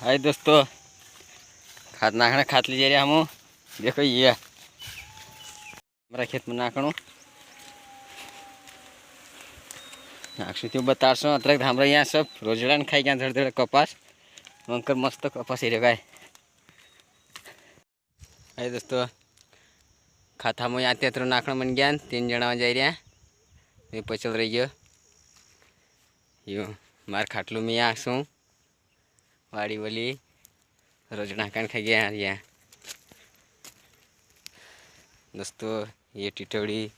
हाय दोस्तों, खाद नाखना खाद लीजिए रे हम। देखो ये हमारा खेत में नाखणु नाखशु त्यो बताशो अतरक हमरा यहाँ सब रोजड़ान खाई गया धड़ धड़ कपास वंकर मस्त कपास एरे गाय। हाय दोस्तों, खाता में यहाँ तेतरो नाखण बन गया 3 जना जाई रहा ये पचल रही गयो यो मार खाटलू में यहाँ आसू वाड़ी वाली रोज नाखण खाई गया यहाँ। दोस्तों ये टिटोड़ी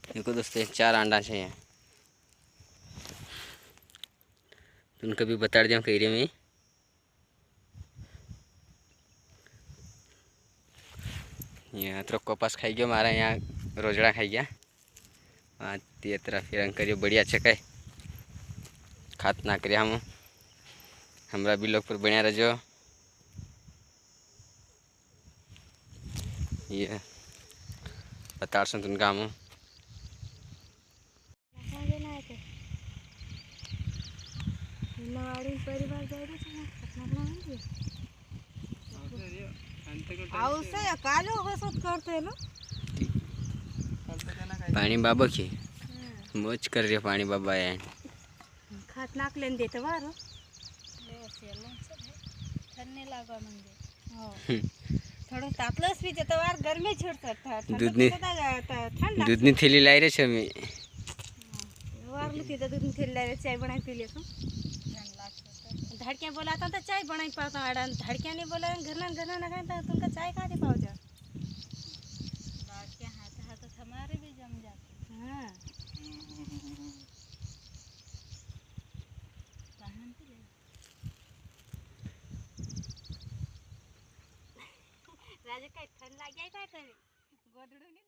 देखो दोस्तों 4 अंडा है यहाँ। तुम कभी बता दिया कही में यहाँ तो कपास खाई गया मारा यहाँ रोजड़ा खाई गया ये तरह फिर करियो बढ़िया चकाय खात ना करिए हम हमरा भी लोग पर बढ़िया रहो। ये बता तुमका हम पानी बाबा की मोच कर रही पानी बाबा है खात नाक लेन देते वारो थोड़ा तातलस भी जता वार गर्मी छोड़ता दूधनी थैली लाई रे छे मी वार लुकी तो दूधनी थैली लाई रे चाय बनाई पी ले धड़कियां बोलाता तो चाय बनाई पाता आड़ा धड़कियां नहीं बोला घरना ना खाए तो तुमका चाय कहाँ दे पाओ जा धड़कियां हाथ हाथ हमारे भी जम जाते। हां राजा काय ठंड लाग गई काय करे गोदड़ू नहीं।